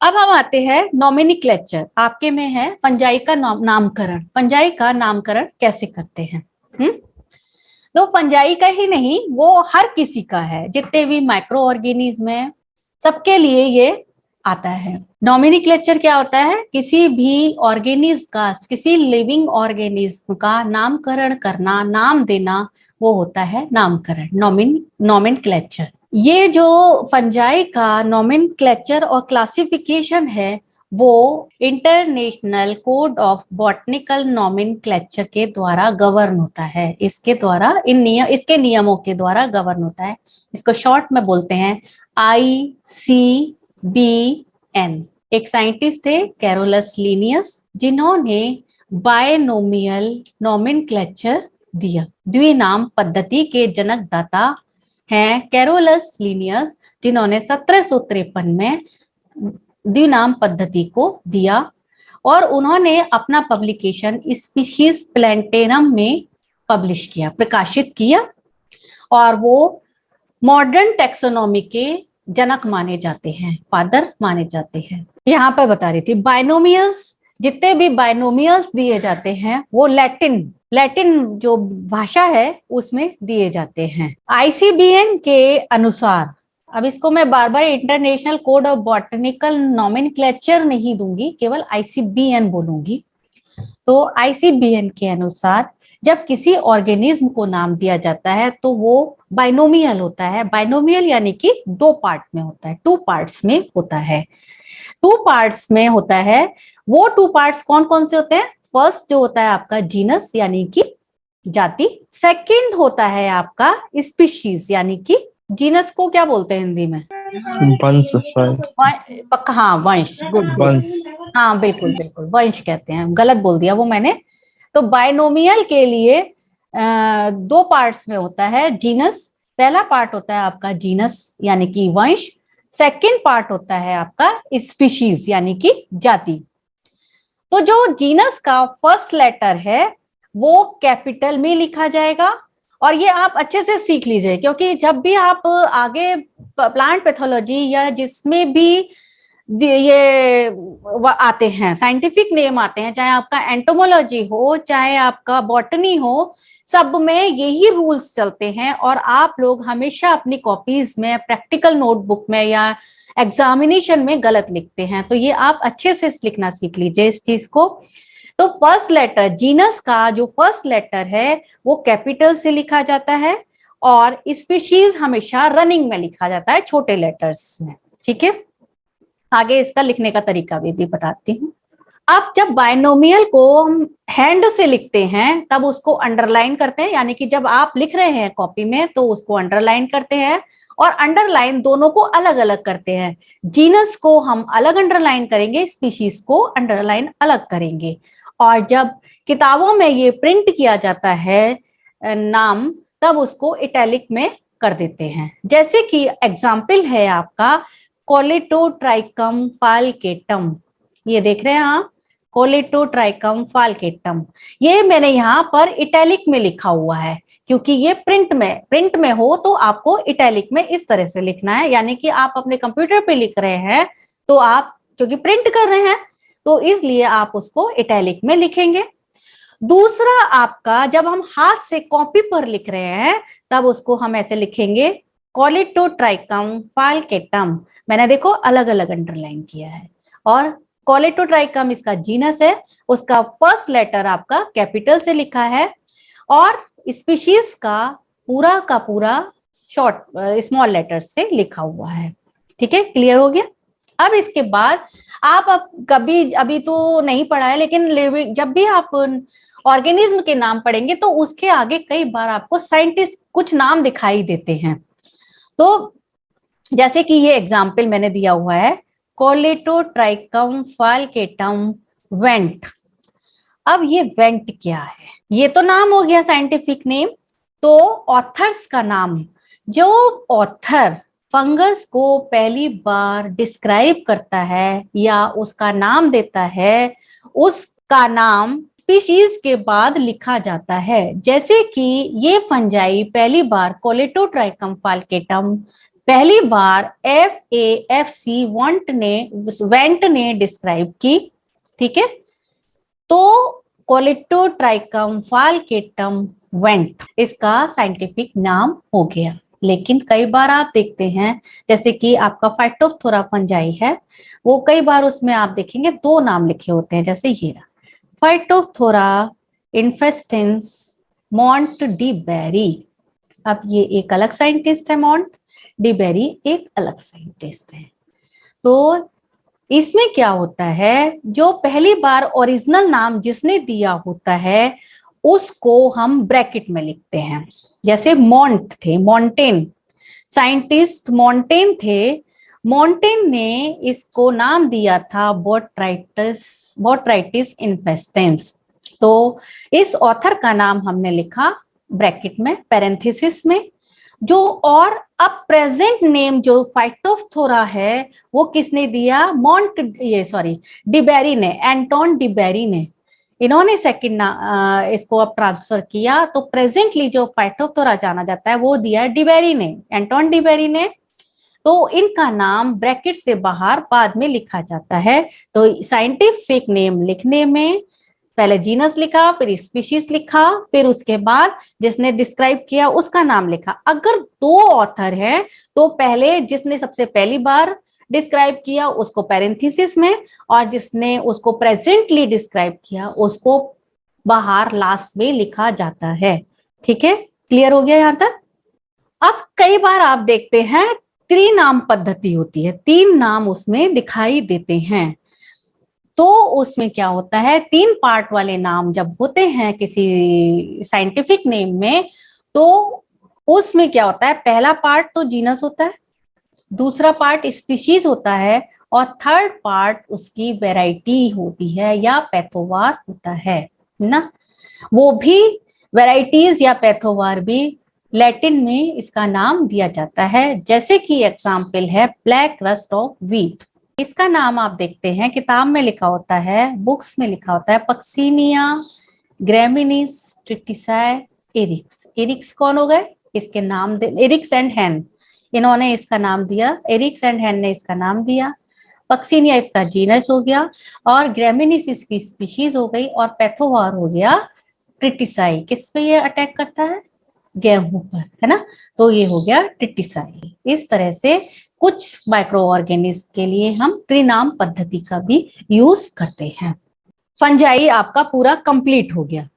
अब हम आते हैं नॉमिनिक्लेचर। आपके में है फंजाई का नामकरण। फंजाई का नामकरण कैसे करते हैं? तो फंजाई का ही नहीं, वो हर किसी का है, जितने भी माइक्रो ऑर्गेनिज्म है सबके लिए ये आता है। नॉमिनिक्लेचर क्या होता है? किसी भी ऑर्गेनिज्म का, किसी लिविंग ऑर्गेनिज्म का नामकरण करना, नाम देना, वो होता है नामकरण, नॉमिनक्लेचर। ये जो फंजाई का नॉमेनक्लेचर और क्लासिफिकेशन है वो international code of botanical nomenclature के द्वारा गवर्न होता है। इसके द्वारा इसके नियमों के द्वारा गवर्न होता है। इसको शॉर्ट में बोलते हैं ICBN। एक साइंटिस्ट थे कैरोलस लिनियस, जिन्होंने बायनोमियल नॉमेनक्लेचर दिया। द्विनाम पद्धति के जनकदाता हैं कैरोलस लिनियस, जिन्होंने 1753 में द्विनाम पद्धति को दिया और उन्होंने अपना पब्लिकेशन स्पीशीज प्लैंटेनम में पब्लिश किया, प्रकाशित किया। और वो मॉडर्न टैक्सोनॉमी के जनक माने जाते हैं, फादर माने जाते हैं। यहाँ पर बता रही थी बाइनोमियल्स, जितने भी बाइनोमियल्स दिए जाते हैं वो लैटिन जो भाषा है उसमें दिए जाते हैं। ICBN के अनुसार, अब इसको मैं बार बार international code of botanical nomenclature नहीं दूंगी, केवल ICBN बोलूंगी। तो ICBN के अनुसार जब किसी ऑर्गेनिज्म को नाम दिया जाता है तो वो बाइनोमियल होता है। बाइनोमियल यानी कि दो पार्ट में होता है, टू पार्ट्स में होता है। टू पार्ट्स में होता है। वो टू पार्ट्स कौन कौन से होते हैं? फर्स्ट जो होता है आपका जीनस यानी कि जाति, सेकंड होता है आपका स्पीशीज यानी कि जीनस को क्या बोलते हैं हिंदी में? वंश। पक्का, हाँ वंश, गुड वंश। हाँ बिल्कुल बिल्कुल, वंश कहते हैं, गलत बोल दिया वो मैंने। तो बाइनोमियल के लिए दो पार्ट्स में होता है जीनस। पहला पार्ट होता है आपका जीनस यानी कि वंश, सेकंड पार्ट होता है आपका स्पीशीज यानी कि जाति। तो जो जीनस का फर्स्ट लेटर है वो कैपिटल में लिखा जाएगा। और ये आप अच्छे से सीख लीजिए, क्योंकि जब भी आप आगे प्लांट पैथोलॉजी या जिसमें भी ये आते हैं, साइंटिफिक नेम आते हैं, चाहे आपका एंटोमोलॉजी हो चाहे आपका बॉटनी हो, सब में यही रूल्स चलते हैं। और आप लोग हमेशा अपनी कॉपीज में, प्रैक्टिकल नोटबुक में या एग्जामिनेशन में गलत लिखते हैं, तो ये आप अच्छे से लिखना सीख लीजिए इस चीज को। तो फर्स्ट लेटर, जीनस का जो फर्स्ट लेटर है वो कैपिटल से लिखा जाता है और स्पीशीज हमेशा रनिंग में लिखा जाता है, छोटे लेटर्स में। ठीक है, आगे इसका लिखने का तरीका भी बताती हूँ। अब जब बाइनोमियल को हम हैंड से लिखते हैं तब उसको अंडरलाइन करते हैं, यानी कि जब आप लिख रहे हैं कॉपी में तो उसको अंडरलाइन करते हैं और अंडरलाइन दोनों को अलग अलग करते हैं। जीनस को हम अलग अंडरलाइन करेंगे, स्पीशीज को अंडरलाइन अलग करेंगे। और जब किताबों में ये प्रिंट किया जाता है नाम, तब उसको इटैलिक में कर देते हैं। जैसे कि एग्जाम्पल है आपका कोलेटोट्राइकम फाल्केटम, ये देख रहे हैं आप, कोलेटोट्राइकम फाल्केटम। ये मैंने यहाँ पर इटैलिक में लिखा हुआ है क्योंकि ये प्रिंट में हो तो आपको इटैलिक में इस तरह से लिखना है, यानी कि आप अपने कंप्यूटर पे लिख रहे हैं तो आप क्योंकि प्रिंट कर रहे हैं तो इसलिए आप उसको इटैलिक में लिखेंगे। दूसरा आपका, जब हम हाथ से कॉपी पर लिख रहे हैं तब उसको हम ऐसे लिखेंगे कोलेटोट्राइकम फाल्केटम। मैंने देखो अलग अलग अंडरलाइन किया है। और कोलेटोट्राइकम इसका जीनस है, उसका फर्स्ट लेटर आपका कैपिटल से लिखा है और स्पीशीज का पूरा शॉर्ट स्मॉल लेटर से लिखा हुआ है। ठीक है, क्लियर हो गया। अब इसके बाद आप अब कभी, अभी तो नहीं पढ़ा है लेकिन जब भी आप ऑर्गेनिज्म के नाम पढ़ेंगे तो उसके आगे कई बार आपको साइंटिस्ट कुछ नाम दिखाई देते हैं। तो जैसे कि ये एग्जाम्पल मैंने दिया हुआ है, कोलेटोट्राइकम फाल्केटम वेंट। अब ये वेंट क्या है? ये तो नाम हो गया साइंटिफिक नेम। तो ऑथर्स का नाम, जो ऑथर फंगस को पहली बार डिस्क्राइब करता है या उसका नाम देता है, उसका नाम स्पीशीज के बाद लिखा जाता है। जैसे कि ये फंजाई पहली बार कोलेटोट्राइकम फाल्केटम पहली बार FAFC वेंट ने डिस्क्राइब की, ठीक है। तो कोलेटोट्राइकम फाल्केटम वेंट इसका साइंटिफिक नाम हो गया। लेकिन कई बार आप देखते हैं, जैसे कि आपका फाइटोप्थोरा फंजाई है, वो कई बार उसमें आप देखेंगे दो नाम लिखे होते हैं, जैसे ये फाइटोप्थोरा इन्फेस्टेंस मॉन्ट डी बेरी। अब ये एक अलग साइंटिस्ट है, मॉन्ट डी बेरी एक अलग साइंटिस्ट है। तो इसमें क्या होता है, जो पहली बार ओरिजिनल नाम जिसने दिया होता है उसको हम ब्रैकेट में लिखते हैं। जैसे मॉन्ट थे, मॉन्टेन, साइंटिस्ट मॉन्टेन थे, मॉन्टेन ने इसको नाम दिया था बोट्राइटिस इन्फेस्टेंस। तो इस ऑथर का नाम हमने लिखा ब्रैकेट में, पैरेंथेसिस में। जो और अब प्रेजेंट नेम जो फाइटोप्थोरा है वो किसने दिया, डिबेरी ने, एंटोन डिबेरी ने। इन्होंने सेकंड इसको अब ट्रांसफर किया, तो प्रेजेंटली जो फाइटोप्थोरा जाना जाता है वो दिया डिबेरी ने, एंटोन डिबेरी ने। तो इनका नाम ब्रैकेट से बाहर बाद में लिखा जाता है। तो साइंटिफिक नेम लिखने में पहले जीनस लिखा, फिर स्पीशीज लिखा, फिर उसके बाद जिसने डिस्क्राइब किया उसका नाम लिखा। अगर दो ऑथर हैं तो पहले जिसने सबसे पहली बार डिस्क्राइब किया उसको पैरेंथेसिस में, और जिसने उसको प्रेजेंटली डिस्क्राइब किया उसको बाहर लास्ट में लिखा जाता है। ठीक है, क्लियर हो गया यहां तक। अब कई बार आप देखते हैं त्रिनाम पद्धति होती है, तीन नाम उसमें दिखाई देते हैं। तो उसमें क्या होता है, तीन पार्ट वाले नाम जब होते हैं किसी साइंटिफिक नेम में, तो उसमें क्या होता है, पहला पार्ट तो जीनस होता है, दूसरा पार्ट स्पीशीज होता है, और थर्ड पार्ट उसकी वैरायटी होती है या पैथोवार होता है ना। वो भी वैरायटीज या पैथोवार भी लैटिन में इसका नाम दिया जाता है। जैसे कि एग्जाम्पल है ब्लैक रस्ट ऑफ व्हीट, इसका नाम आप देखते हैं किताब में लिखा होता है, बुक्स में लिखा होता है पक्सिनिया ग्रेमिनिस ट्रिटिसाई एरिक्स। एरिक्स कौन हो गए, इसके नाम एरिक्स एंड हैन, इन्होंने इसका नाम दिया, एरिक्स एंड हैन ने इसका नाम दिया। पक्सिनिया इसका जीनस हो गया, और ग्रेमिनिस इसकी स्पीशीज हो गई, और पैथोवार हो गया ट्रिटिसाई। किस पे ये अटैक करता है, गेहूं पर, है ना। तो ये हो गया ट्रिटिसाई। इस तरह से कुछ माइक्रो ऑर्गेनिज्म के लिए हम त्रिनाम पद्धति का भी यूज करते हैं। फंजाई आपका पूरा कंप्लीट हो गया।